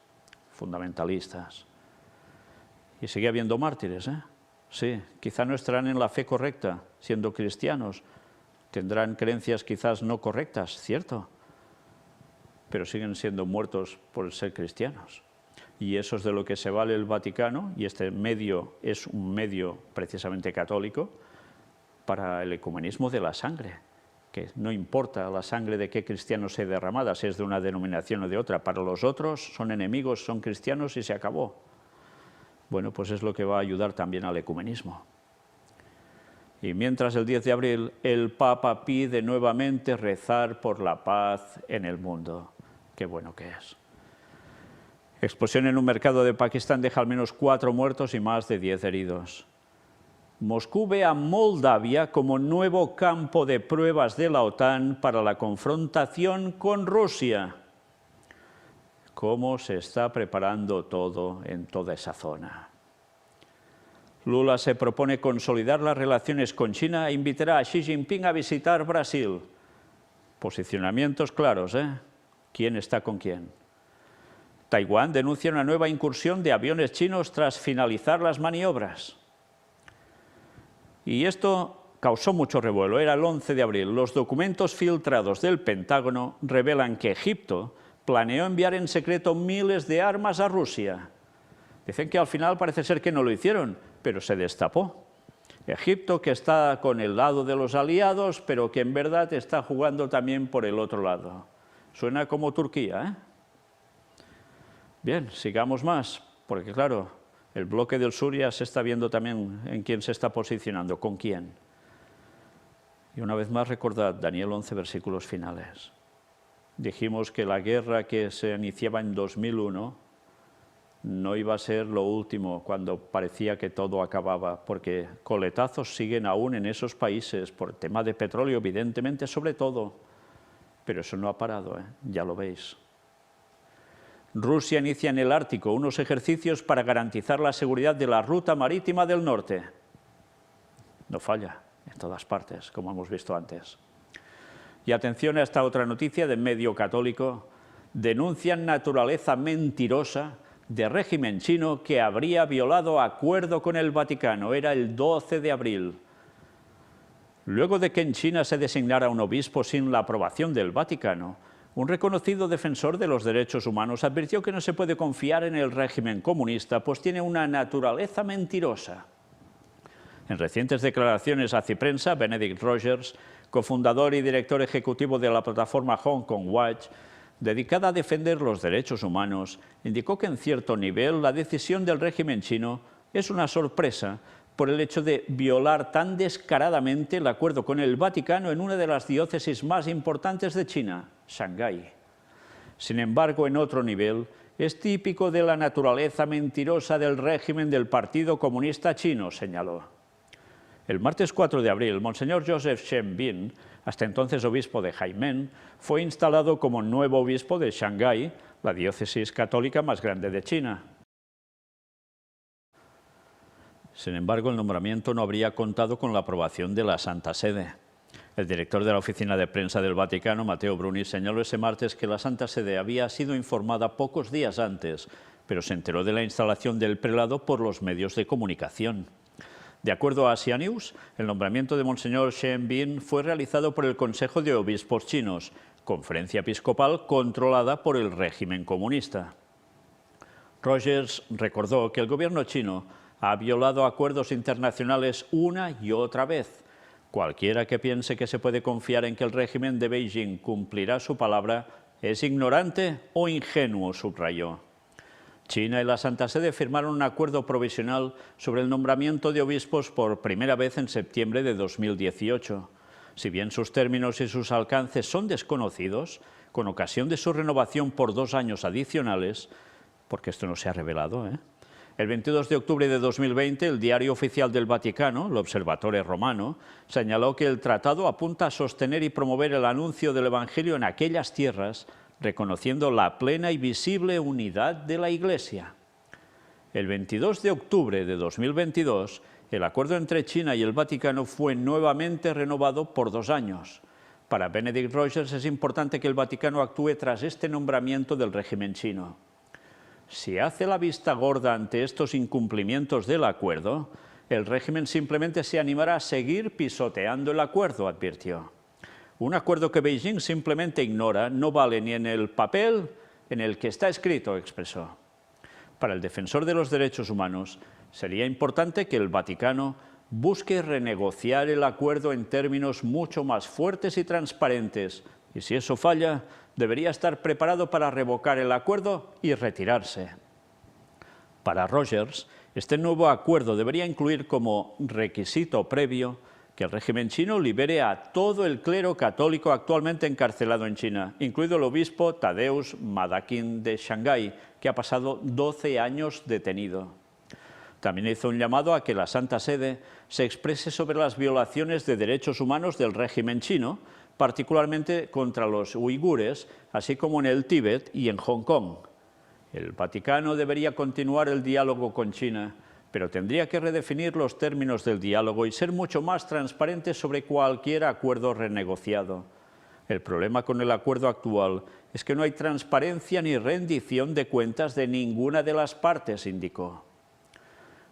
fundamentalistas. Y sigue habiendo mártires, ¿eh? Sí, quizá no estarán en la fe correcta, siendo cristianos. Tendrán creencias quizás no correctas, cierto, pero siguen siendo muertos por ser cristianos. Y eso es de lo que se vale el Vaticano, y este medio es un medio precisamente católico, para el ecumenismo de la sangre, que no importa la sangre de qué cristiano sea derramada, si es de una denominación o de otra, para los otros son enemigos, son cristianos y se acabó. Bueno, pues es lo que va a ayudar también al ecumenismo. Y mientras el 10 de abril el Papa pide nuevamente rezar por la paz en el mundo. Qué bueno que es. Explosión en un mercado de Pakistán deja al menos 4 muertos y más de 10 heridos. Moscú ve a Moldavia como nuevo campo de pruebas de la OTAN para la confrontación con Rusia. cómo se está preparando todo en toda esa zona. Lula se propone consolidar las relaciones con China e invitará a Xi Jinping a visitar Brasil. Posicionamientos claros, ¿eh? ¿Quién está con quién? Taiwán denuncia una nueva incursión de aviones chinos tras finalizar las maniobras. Y esto causó mucho revuelo. Era el 11 de abril. Los documentos filtrados del Pentágono revelan que Egipto planeó enviar en secreto miles de armas a Rusia. Dicen que al final parece ser que no lo hicieron, pero se destapó. Egipto, que está con el lado de los aliados, pero que en verdad está jugando también por el otro lado. Suena como Turquía, ¿eh? Bien, sigamos más, porque claro, el bloque del sur ya se está viendo también en quién se está posicionando, con quién. Y una vez más recordad, Daniel 11, versículos finales. Dijimos que la guerra que se iniciaba en 2001 no iba a ser lo último cuando parecía que todo acababa, porque coletazos siguen aún en esos países por el tema de petróleo, evidentemente, sobre todo. Pero eso no ha parado, ¿eh? Ya lo veis. Rusia inicia en el Ártico unos ejercicios para garantizar la seguridad de la ruta marítima del norte. No falla, en todas partes, como hemos visto antes. Y atención a esta otra noticia de medio católico. Denuncian naturaleza mentirosa de régimen chino que habría violado acuerdo con el Vaticano. Era el 12 de abril. Luego de que en China se designara un obispo sin la aprobación del Vaticano, un reconocido defensor de los derechos humanos advirtió que no se puede confiar en el régimen comunista, pues tiene una naturaleza mentirosa. En recientes declaraciones a Ciprensa, Benedict Rogers, cofundador y director ejecutivo de la plataforma Hong Kong Watch, dedicada a defender los derechos humanos, indicó que en cierto nivel la decisión del régimen chino es una sorpresa por el hecho de violar tan descaradamente el acuerdo con el Vaticano en una de las diócesis más importantes de China, Shanghái. Sin embargo, en otro nivel, es típico de la naturaleza mentirosa del régimen del Partido Comunista Chino, señaló. El martes 4 de abril, Monseñor Joseph Shen Bin, hasta entonces obispo de Haimen, fue instalado como nuevo obispo de Shanghái, la diócesis católica más grande de China. Sin embargo, el nombramiento no habría contado con la aprobación de la Santa Sede. El director de la Oficina de Prensa del Vaticano, Matteo Bruni, señaló ese martes que la Santa Sede había sido informada pocos días antes, pero se enteró de la instalación del prelado por los medios de comunicación. De acuerdo a Asia News, el nombramiento de Monseñor Shen Bin fue realizado por el Consejo de Obispos Chinos, conferencia episcopal controlada por el régimen comunista. Rogers recordó que el gobierno chino ha violado acuerdos internacionales una y otra vez. Cualquiera que piense que se puede confiar en que el régimen de Beijing cumplirá su palabra es ignorante o ingenuo, subrayó. China y la Santa Sede firmaron un acuerdo provisional sobre el nombramiento de obispos por primera vez en septiembre de 2018. Si bien sus términos y sus alcances son desconocidos, con ocasión de su renovación por 2 años adicionales, porque esto no se ha revelado, El 22 de octubre de 2020, el Diario Oficial del Vaticano, el Observatore Romano, señaló que el tratado apunta a sostener y promover el anuncio del Evangelio en aquellas tierras, reconociendo la plena y visible unidad de la Iglesia. El 22 de octubre de 2022, el acuerdo entre China y el Vaticano fue nuevamente renovado por 2 años. Para Benedict Rogers es importante que el Vaticano actúe tras este nombramiento del régimen chino. Si hace la vista gorda ante estos incumplimientos del acuerdo, el régimen simplemente se animará a seguir pisoteando el acuerdo, advirtió. Un acuerdo que Beijing simplemente ignora no vale ni en el papel en el que está escrito, expresó. Para el defensor de los derechos humanos, sería importante que el Vaticano busque renegociar el acuerdo en términos mucho más fuertes y transparentes, y si eso falla, debería estar preparado para revocar el acuerdo y retirarse. Para Rogers, este nuevo acuerdo debería incluir como requisito previo que el régimen chino libere a todo el clero católico actualmente encarcelado en China, incluido el obispo Tadeusz Madakin de Shanghái, que ha pasado 12 años detenido. También hizo un llamado a que la Santa Sede se exprese sobre las violaciones de derechos humanos del régimen chino, particularmente contra los uigures, así como en el Tíbet y en Hong Kong. El Vaticano debería continuar el diálogo con China, pero tendría que redefinir los términos del diálogo y ser mucho más transparente sobre cualquier acuerdo renegociado. El problema con el acuerdo actual es que no hay transparencia ni rendición de cuentas de ninguna de las partes, indicó.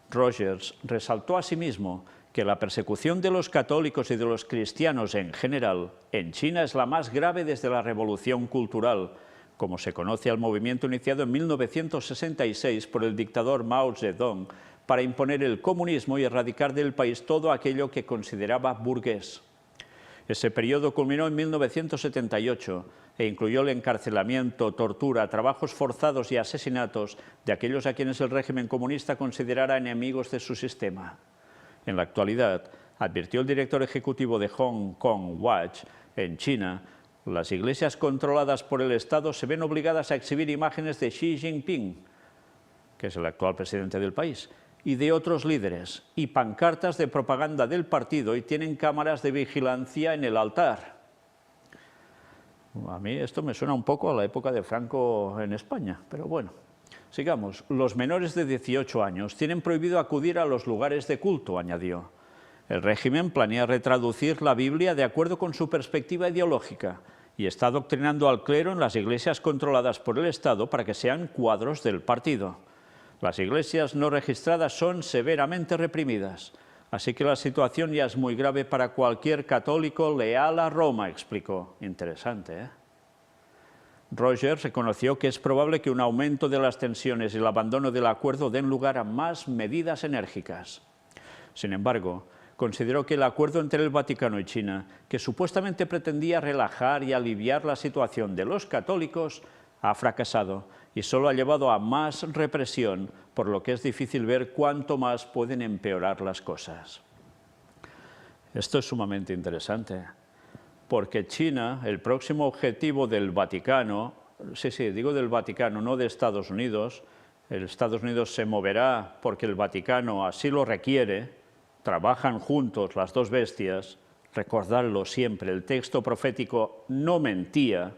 Rogers resaltó asimismo que la persecución de los católicos y de los cristianos en general en China es la más grave desde la Revolución Cultural, como se conoce al movimiento iniciado en 1966 por el dictador Mao Zedong para imponer el comunismo y erradicar del país todo aquello que consideraba burgués. Ese periodo culminó en 1978 e incluyó el encarcelamiento, tortura, trabajos forzados y asesinatos de aquellos a quienes el régimen comunista considerara enemigos de su sistema. En la actualidad, advirtió el director ejecutivo de Hong Kong Watch, en China, las iglesias controladas por el Estado se ven obligadas a exhibir imágenes de Xi Jinping, que es el actual presidente del país, y de otros líderes, y pancartas de propaganda del partido, y tienen cámaras de vigilancia en el altar. A mí esto me suena un poco a la época de Franco en España, pero bueno. Sigamos. Los menores de 18 años tienen prohibido acudir a los lugares de culto, añadió. El régimen planea retraducir la Biblia de acuerdo con su perspectiva ideológica y está adoctrinando al clero en las iglesias controladas por el Estado para que sean cuadros del partido. Las iglesias no registradas son severamente reprimidas, así que la situación ya es muy grave para cualquier católico leal a Roma, explicó. Interesante, ¿eh? Rogers reconoció que es probable que un aumento de las tensiones y el abandono del acuerdo den lugar a más medidas enérgicas. Sin embargo, consideró que el acuerdo entre el Vaticano y China, que supuestamente pretendía relajar y aliviar la situación de los católicos, ha fracasado y solo ha llevado a más represión, por lo que es difícil ver cuánto más pueden empeorar las cosas. Esto es sumamente interesante, porque China, el próximo objetivo del Vaticano, digo del Vaticano, no de Estados Unidos, Estados Unidos se moverá porque el Vaticano así lo requiere, trabajan juntos las dos bestias, recordadlo siempre, el texto profético no mentía,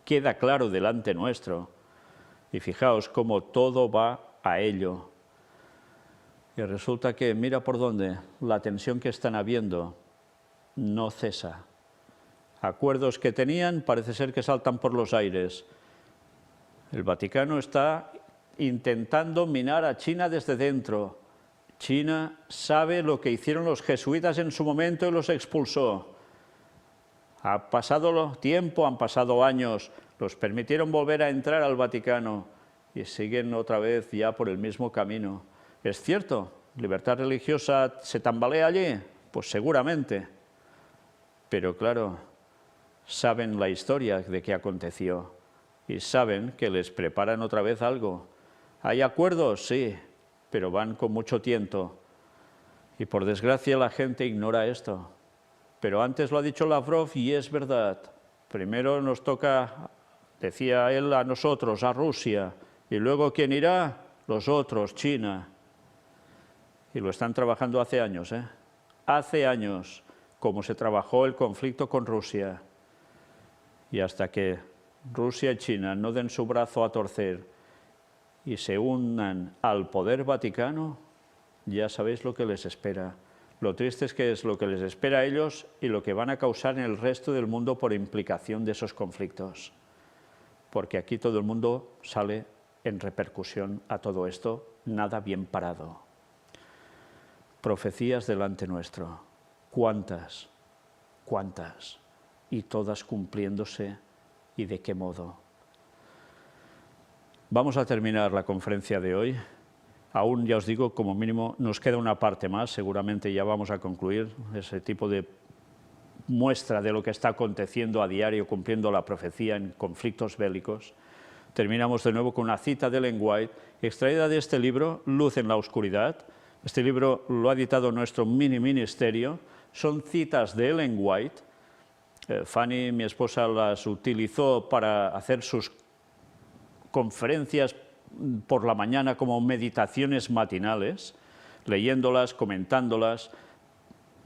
queda claro delante nuestro, y fijaos cómo todo va a ello. Y resulta que, mira por dónde, la tensión que están habiendo no cesa. Acuerdos que tenían parece ser que saltan por los aires. El Vaticano está intentando minar a China desde dentro. China sabe lo que hicieron los jesuitas en su momento y los expulsó. Ha pasado tiempo, han pasado años, los permitieron volver a entrar al Vaticano y siguen otra vez ya por el mismo camino. ¿Es cierto? ¿Libertad religiosa se tambalea allí? Pues seguramente. Pero claro, saben la historia de qué aconteció y saben que les preparan otra vez algo. ¿Hay acuerdos? Sí, pero van con mucho tiento. Y por desgracia la gente ignora esto. Pero antes lo ha dicho Lavrov y es verdad. Primero nos toca, decía él, a nosotros, a Rusia. Y luego, ¿quién irá? Los otros, China. Y lo están trabajando hace años, ¿eh? Hace años, como se trabajó el conflicto con Rusia. Y hasta que Rusia y China no den su brazo a torcer y se unan al poder vaticano, ya sabéis lo que les espera. Lo triste es que es lo que les espera a ellos y lo que van a causar en el resto del mundo por implicación de esos conflictos. Porque aquí todo el mundo sale en repercusión a todo esto, nada bien parado. Profecías delante nuestro. ¿Cuántas? ¿Cuántas? Y todas cumpliéndose, ¿y de qué modo? Vamos a terminar la conferencia de hoy. Aún, ya os digo, como mínimo nos queda una parte más, seguramente ya vamos a concluir ese tipo de muestra de lo que está aconteciendo a diario, cumpliendo la profecía en conflictos bélicos. Terminamos de nuevo con una cita de Ellen White, extraída de este libro, Luz en la Oscuridad. Este libro lo ha editado nuestro mini ministerio, son citas de Ellen White. Fanny, mi esposa, las utilizó para hacer sus conferencias por la mañana como meditaciones matinales, leyéndolas, comentándolas.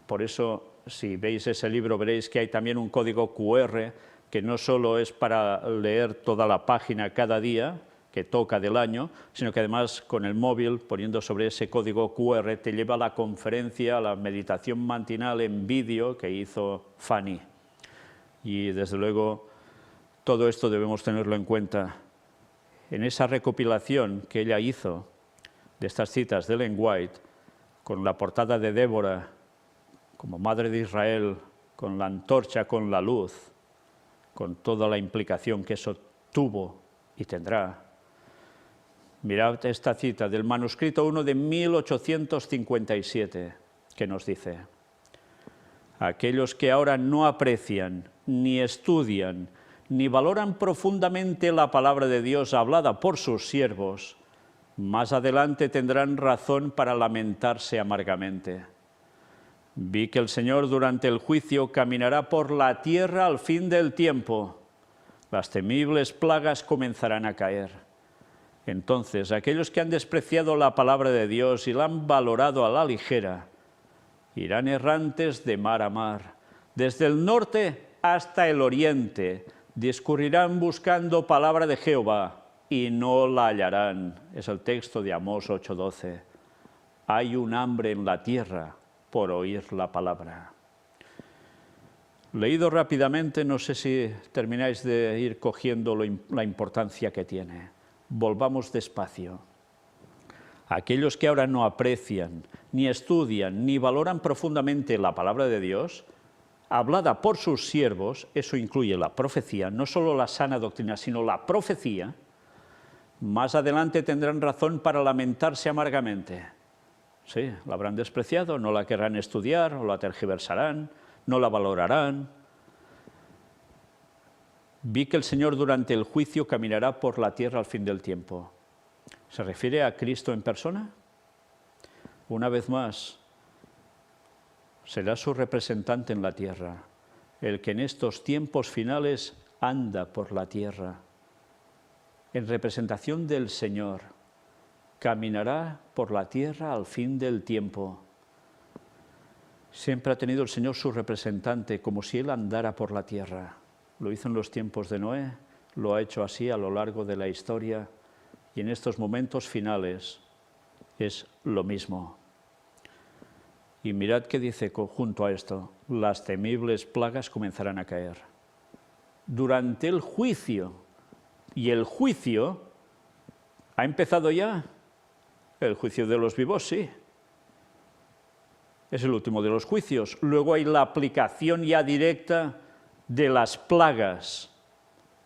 Por eso, si veis ese libro, veréis que hay también un código QR, que no solo es para leer toda la página cada día, que toca del año, sino que además con el móvil, poniendo sobre ese código QR, te lleva a la conferencia, a la meditación matinal en vídeo que hizo Fanny. Y desde luego todo esto debemos tenerlo en cuenta. En esa recopilación que ella hizo de estas citas de Ellen White, con la portada de Débora como Madre de Israel, con la antorcha, con la luz, con toda la implicación que eso tuvo y tendrá. Mirad esta cita del manuscrito 1 de 1857, que nos dice: aquellos que ahora no aprecian, ni estudian, ni valoran profundamente la palabra de Dios hablada por sus siervos, más adelante tendrán razón para lamentarse amargamente. Vi que el Señor durante el juicio caminará por la tierra al fin del tiempo. Las temibles plagas comenzarán a caer. Entonces, aquellos que han despreciado la palabra de Dios y la han valorado a la ligera, irán errantes de mar a mar, desde el norte hasta el oriente, discurrirán buscando palabra de Jehová y no la hallarán. Es el texto de Amós 8:12. Hay un hambre en la tierra por oír la palabra. Leído rápidamente, no sé si termináis de ir cogiendo la importancia que tiene. Volvamos despacio. Aquellos que ahora no aprecian, ni estudian, ni valoran profundamente la palabra de Dios, hablada por sus siervos, eso incluye la profecía, no solo la sana doctrina, sino la profecía, más adelante tendrán razón para lamentarse amargamente. Sí, la habrán despreciado, no la querrán estudiar, o la tergiversarán, no la valorarán. Vi que el Señor durante el juicio caminará por la tierra al fin del tiempo. ¿Se refiere a Cristo en persona? Una vez más, será su representante en la tierra, el que en estos tiempos finales anda por la tierra. En representación del Señor, caminará por la tierra al fin del tiempo. Siempre ha tenido el Señor su representante, como si Él andara por la tierra. Lo hizo en los tiempos de Noé, lo ha hecho así a lo largo de la historia, y en estos momentos finales es lo mismo. Y mirad qué dice junto a esto: las temibles plagas comenzarán a caer. Durante el juicio, y el juicio ha empezado ya. El juicio de los vivos, sí. Es el último de los juicios. Luego hay la aplicación ya directa de las plagas,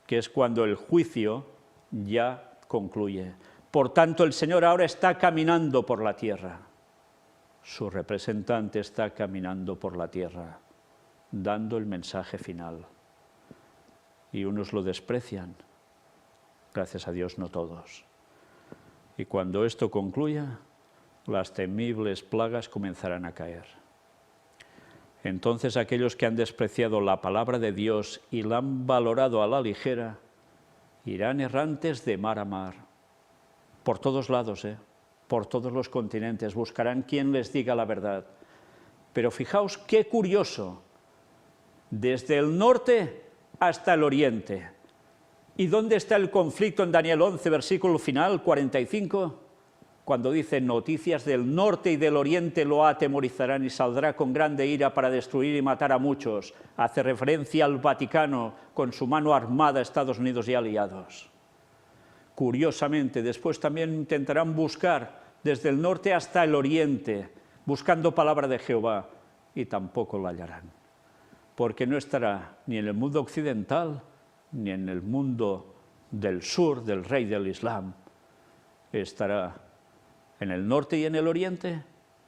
que es cuando el juicio ya concluye. Por tanto, el Señor ahora está caminando por la tierra. Su representante está caminando por la tierra, dando el mensaje final. Y unos lo desprecian. Gracias a Dios, no todos. Y cuando esto concluya, las temibles plagas comenzarán a caer. Entonces aquellos que han despreciado la palabra de Dios y la han valorado a la ligera, irán errantes de mar a mar, por todos lados, por todos los continentes, buscarán quien les diga la verdad. Pero fijaos qué curioso, desde el norte hasta el oriente. ¿Y dónde está el conflicto en Daniel 11, versículo final, 45? Cuando dice: noticias del norte y del oriente lo atemorizarán y saldrá con grande ira para destruir y matar a muchos. Hace referencia al Vaticano con su mano armada, Estados Unidos y aliados. Curiosamente, después también intentarán buscar desde el norte hasta el oriente, buscando palabra de Jehová, y tampoco la hallarán, porque no estará ni en el mundo occidental, ni en el mundo del sur, del rey del Islam. Estará en el norte y en el oriente,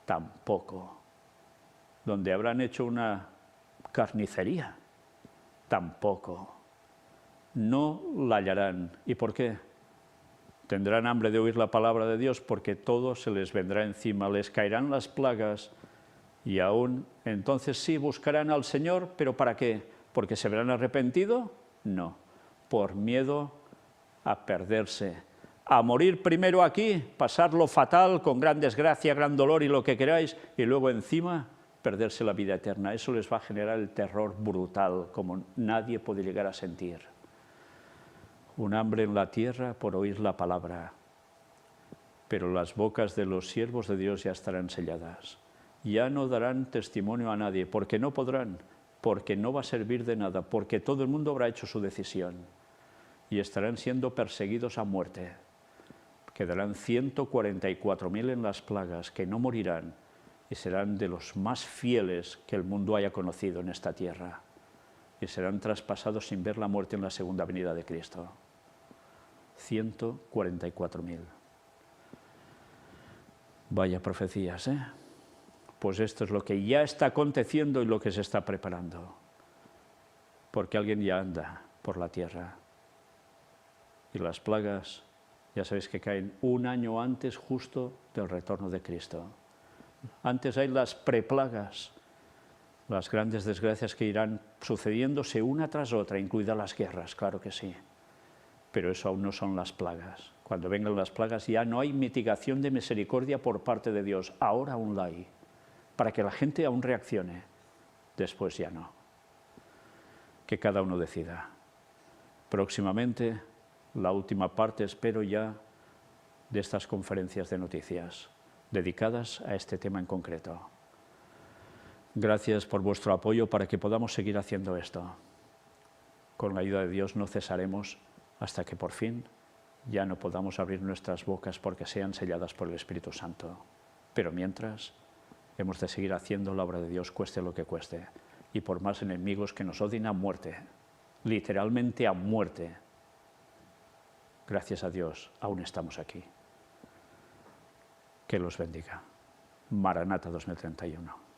tampoco. Donde habrán hecho una carnicería, tampoco. No la hallarán. ¿Y por qué? Tendrán hambre de oír la palabra de Dios, porque todo se les vendrá encima, les caerán las plagas, y aún entonces sí buscarán al Señor, pero ¿para qué? ¿Porque se habrán arrepentido? No, por miedo a perderse, a morir primero aquí, pasarlo fatal, con gran desgracia, gran dolor y lo que queráis, y luego encima perderse la vida eterna. Eso les va a generar el terror brutal, como nadie puede llegar a sentir. un hambre en la tierra por oír la palabra, pero las bocas de los siervos de Dios ya estarán selladas. Ya no darán testimonio a nadie, porque no podrán, porque no va a servir de nada, porque todo el mundo habrá hecho su decisión y estarán siendo perseguidos a muerte. Quedarán 144.000 en las plagas que no morirán y serán de los más fieles que el mundo haya conocido en esta tierra y serán traspasados sin ver la muerte en la segunda venida de Cristo. 144.000. Vaya profecías, ¿eh? Pues esto es lo que ya está aconteciendo y lo que se está preparando. Porque alguien ya anda por la tierra. Y las plagas, ya sabéis que caen un año antes justo del retorno de Cristo. Antes hay las preplagas, las grandes desgracias que irán sucediéndose una tras otra, incluidas las guerras, claro que sí. Pero eso aún no son las plagas. Cuando vengan las plagas ya no hay mitigación de misericordia por parte de Dios. Ahora aún la hay, para que la gente aún reaccione. Después ya no. Que cada uno decida. Próximamente, la última parte, espero ya, de estas conferencias de noticias, dedicadas a este tema en concreto. Gracias por vuestro apoyo para que podamos seguir haciendo esto. Con la ayuda de Dios no cesaremos hasta que por fin ya no podamos abrir nuestras bocas porque sean selladas por el Espíritu Santo. Pero mientras, hemos de seguir haciendo la obra de Dios, cueste lo que cueste. Y por más enemigos que nos odien a muerte, literalmente a muerte, gracias a Dios, aún estamos aquí. Que los bendiga. Maranata 2031.